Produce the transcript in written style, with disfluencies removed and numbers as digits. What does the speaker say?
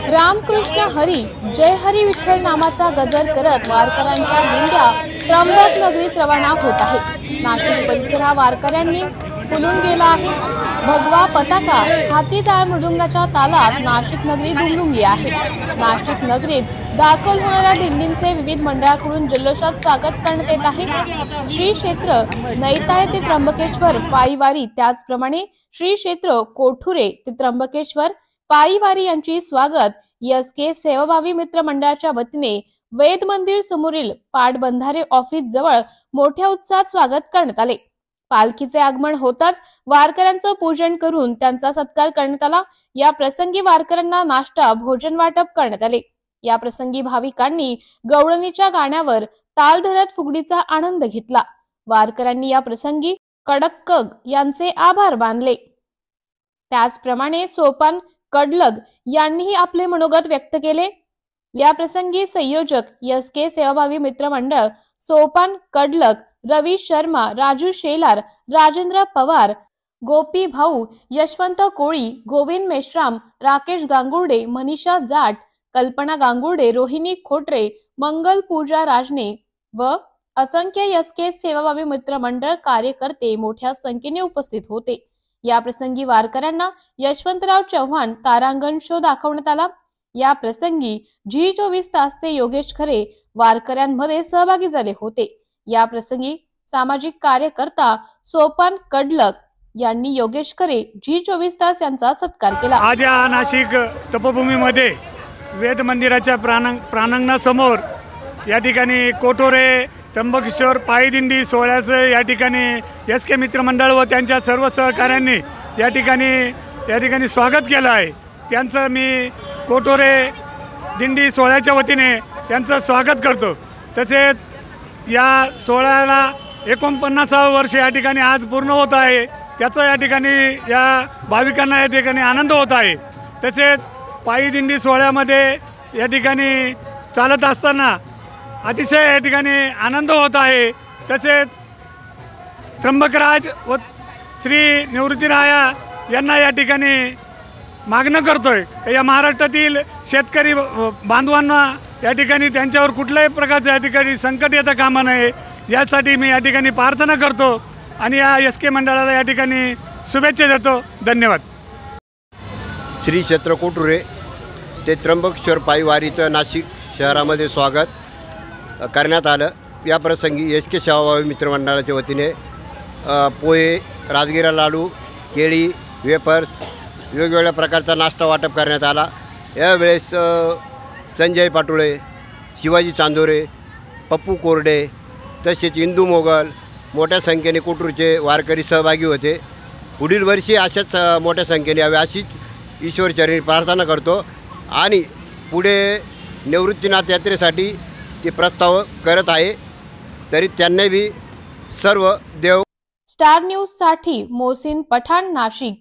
रामकृष्ण हरी जय हरी विठ्ठल नामाचा गजर करत वारकऱ्यांच्या दिंड्या त्र्यंबक नगरीत रवाना होत आहे। नाशिक परिसर हा वारकऱ्यांनी फुलून गेला आहे। भगवा पताका हाती टाळ मृदुंगाच्या तालात नाशिक नगरी दुमदुमली आहे। नाशिक नगरीत दाखल होणाऱ्या दिंडींचे विविध मंडळाकडून जल्लोषात स्वागत करण्यात येत आहे। श्री क्षेत्र नैताय ते त्र्यंबकेश्वर पायीवारी, त्याचप्रमाणे श्री क्षेत्र कोठुरे ते त्र्यंबकेश्वर पायीवारी यांची स्वागत एसके सेवाभावी मित्र मंडळाच्या वतीने वेद मंदिर समोरील पाटबंधारे ऑफिस जवळ मोठ्या उत्साहात स्वागत करण्यात आले। पालखीचे आगमन होताच वारकऱ्यांचं पूजन करून त्यांचा सत्कार करण्यात आला। या प्रसंगी वारकऱ्यांना नाश्ता भोजन वाटप करण्यात आले। या प्रसंगी भाविकांनी गवळणीच्या गाण्यावर ताल धरत फुगडीचा आनंद घेतला। वारकऱ्यांनी या प्रसंगी कडक्कग यांचे आभार मानले। त्याचप्रमाणे सोपान कडलग यांनीही आपले मनोगत व्यक्त केले। या प्रसंगी संयोजक एसके सेवाभावी मित्र मंडळ सोपान कडलग, रवी शर्मा, राजू शेलार, राजेंद्र पवार, गोपी भाऊ, यशवंत कोळी, गोविंद मेश्राम, राकेश गांगुर्डे, मनीषा जाट, कल्पना गांगुर्डे, रोहिणी खोटरे, मंगल पूजा राजने व असंख्य एसके सेवाभावी मित्र मंडळ कार्यकर्ते मोठ्या संख्येने उपस्थित होते। या प्रसंगी वारकऱ्यांना यशवंतराव चव्हाण तारांगण शो दाखवण्यात आला। या प्रसंगी G24 तासचे योगेश खरे वारकऱ्यांमध्ये सहभागी झाले होते। या प्रसंगी सामाजिक कार्यकर्ता सोपान कडलक यांनी योगेश खरे G24 तास यांचा सत्कार केला। आज या नाशिक तपोभूमीमध्ये वेद मंदिराच्या प्रांगणासमोर या ठिकाणी कोठोरे त्र्यंबकेश्वर पायी दिंडी सोहळ्याचं या ठिकाणी एसके मित्रमंडळ व त्यांच्या सर्व सहकाऱ्यांनी या ठिकाणी स्वागत केलं आहे। त्यांचं मी कोठोरे दिंडी सोहळ्याच्या वतीने त्यांचं स्वागत करतो। तसेच या सोहळ्याला 49 वर्ष या ठिकाणी आज पूर्ण होत आहे। त्याचा या ठिकाणी या भाविकांना या ठिकाणी आनंद होत आहे। तसेच पायी दिंडी सोहळ्यामध्ये या ठिकाणी चालत असताना अतिशय या ठिकाणी आनंद होत आहे। तसेच त्र्यंबकराज व श्री निवृत्तीराया यांना या ठिकाणी मागणं करतोय या महाराष्ट्रातील शेतकरी बांधवांना या ठिकाणी त्यांच्यावर कुठल्याही प्रकारचं या ठिकाणी संकट येता कामा नये यासाठी मी या ठिकाणी प्रार्थना करतो आणि या एसके मंडळाला या ठिकाणी शुभेच्छा देतो। धन्यवाद। श्री क्षेत्र कोठुरे ते त्र्यंबकेश्वर पायीवारीचं नाशिक शहरामध्ये स्वागत करण्यात आलं। या प्रसंगी एसके सेवाभावी मित्रमंडळाच्या वतीने पोहे, राजगिरा लाडू, केळी, वेपर्स वेगवेगळ्या प्रकारचा नाश्ता वाटप करण्यात आला। यावेळेस संजय पाटोळे, शिवाजी चांदोरे, पप्पू कोरडे तसेच इंदू मोगल मोठ्या संख्येने कोठूरचे वारकरी सहभागी होते। पुढील वर्षी अशाच मोठ्या संख्येने यावे अशीच ईश्वरचरणी प्रार्थना करतो आणि पुढे निवृत्तीनाथ यात्रेसाठी ते प्रस्ताव करत आहे तरी त्यांनी be serve Dev. Star news साठी मोहसिन पठाण, नाशिक।